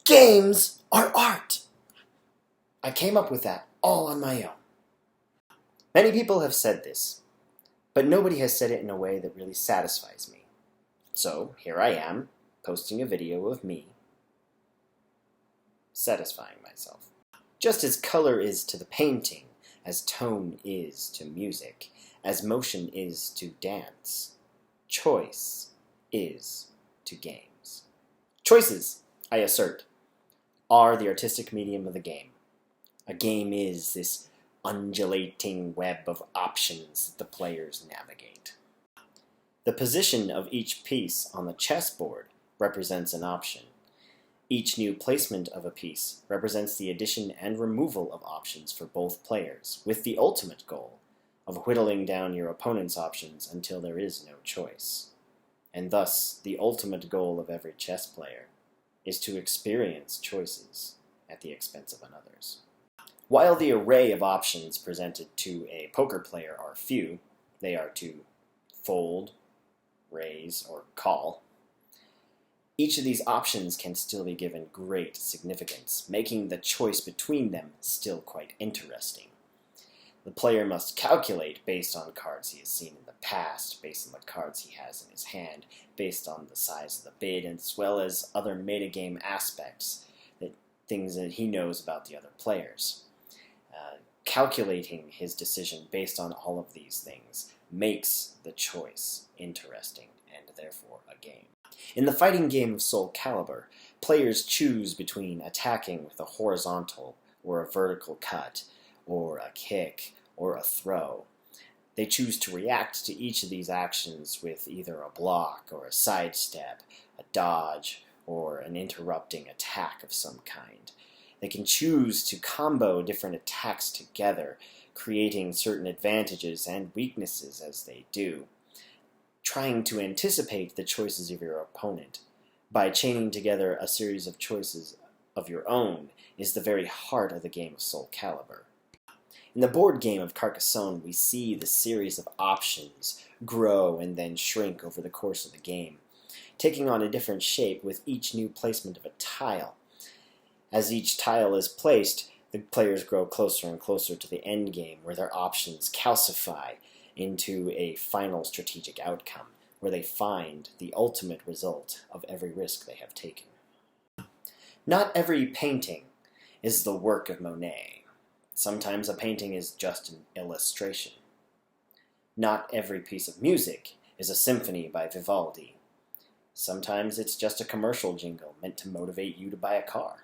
Games are art. I came up with that all on my own. Many people have said this, but nobody has said it in a way that really satisfies me. So here I am, posting a video of me satisfying myself. Just as color is to the painting, as tone is to music, as motion is to dance, choice is to games. Choices, I assert, are the artistic medium of the game. A game is this undulating web of options that the players navigate. The position of each piece on the chessboard represents an option. Each new placement of a piece represents the addition and removal of options for both players, with the ultimate goal of whittling down your opponent's options until there is no choice. And thus, the ultimate goal of every chess player is to experience choices at the expense of another's. While the array of options presented to a poker player are few, they are to fold, raise, or call, each of these options can still be given great significance, making the choice between them still quite interesting. The player must calculate based on cards he has seen in the past, based on the cards he has in his hand, based on the size of the bid, as well as other metagame aspects, things that he knows about the other players. Calculating his decision based on all of these things makes the choice interesting and therefore a game. In the fighting game of Soul Calibur, players choose between attacking with a horizontal or a vertical cut, or a kick, or a throw. They choose to react to each of these actions with either a block or a sidestep, a dodge, or an interrupting attack of some kind. They can choose to combo different attacks together, creating certain advantages and weaknesses as they do. Trying to anticipate the choices of your opponent by chaining together a series of choices of your own is the very heart of the game of Soul Calibur. In the board game of Carcassonne, we see the series of options grow and then shrink over the course of the game, taking on a different shape with each new placement of a tile. As each tile is placed, the players grow closer and closer to the end game, where their options calcify into a final strategic outcome, where they find the ultimate result of every risk they have taken. Not every painting is the work of Monet. Sometimes a painting is just an illustration. Not every piece of music is a symphony by Vivaldi. Sometimes it's just a commercial jingle meant to motivate you to buy a car.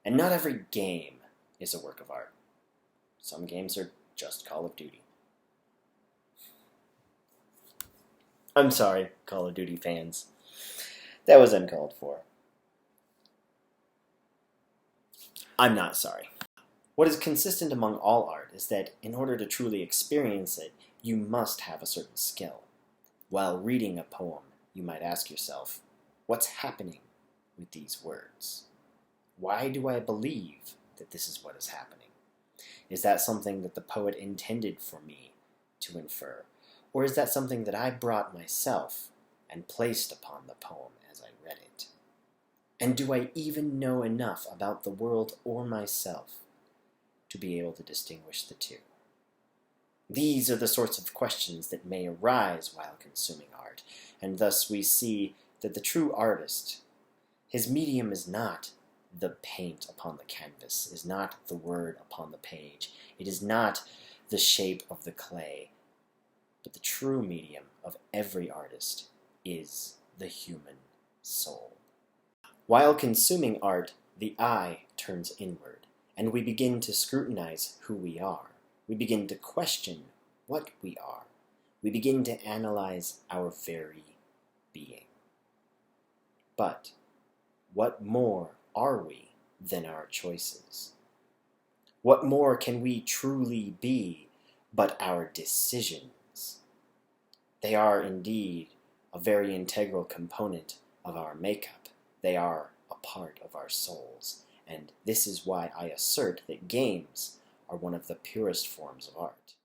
And not every game is a work of art. Some games are just Call of Duty. I'm sorry, Call of Duty fans. That was uncalled for. I'm not sorry. What is consistent among all art is that in order to truly experience it, you must have a certain skill. While reading a poem, you might ask yourself, what's happening with these words? Why do I believe that this is what is happening? Is that something that the poet intended for me to infer? Or is that something that I brought myself and placed upon the poem as I read it? And do I even know enough about the world or myself to be able to distinguish the two? These are the sorts of questions that may arise while consuming art, and thus we see that the true artist, his medium is not the paint upon the canvas, is not the word upon the page, it is not the shape of the clay, but the true medium of every artist is the human soul. While consuming art, the eye turns inward, and we begin to scrutinize who we are. We begin to question what we are. We begin to analyze our very being. But what more are we than our choices? What more can we truly be but our decisions? They are indeed a very integral component of our makeup. They are a part of our souls, and this is why I assert that games are one of the purest forms of art.